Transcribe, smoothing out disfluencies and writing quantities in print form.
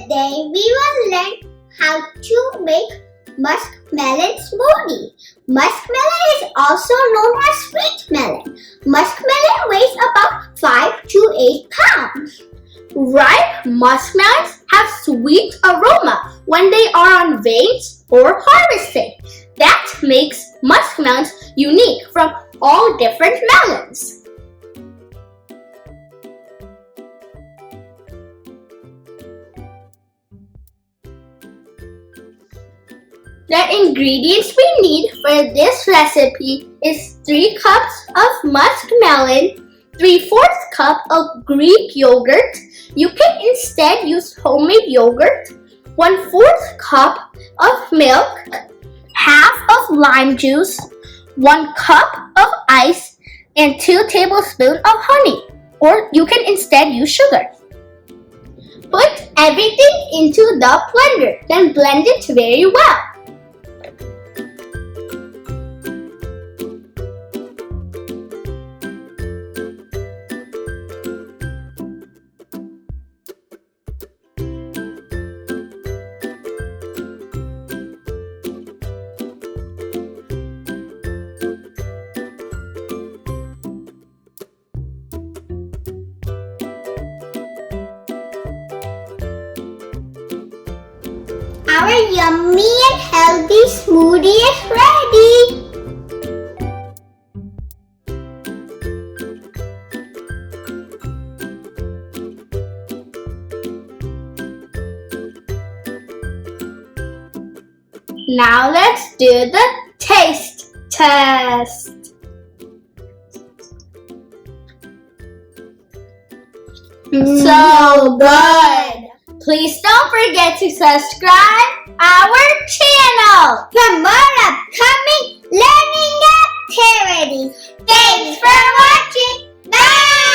Today we will learn how to make muskmelon smoothie. Muskmelon is also known as sweet melon. Muskmelon weighs about 5 to 8 pounds. Ripe muskmelons have sweet aroma when they are on veins or harvested. That makes muskmelons unique from all different melons. The ingredients we need for this recipe is 3 cups of muskmelon, 3/4 cup of Greek yogurt. You can instead use homemade yogurt, 1/4 cup of milk, half of lime juice, 1 cup of ice, and 2 tablespoons of honey, or you can instead use sugar. Put everything into the blender, then blend it very well. Our yummy and healthy smoothie is ready. Now let's do the taste test. So good! Please don't forget to subscribe our channel For more upcoming learning activities. Thanks for watching. Bye!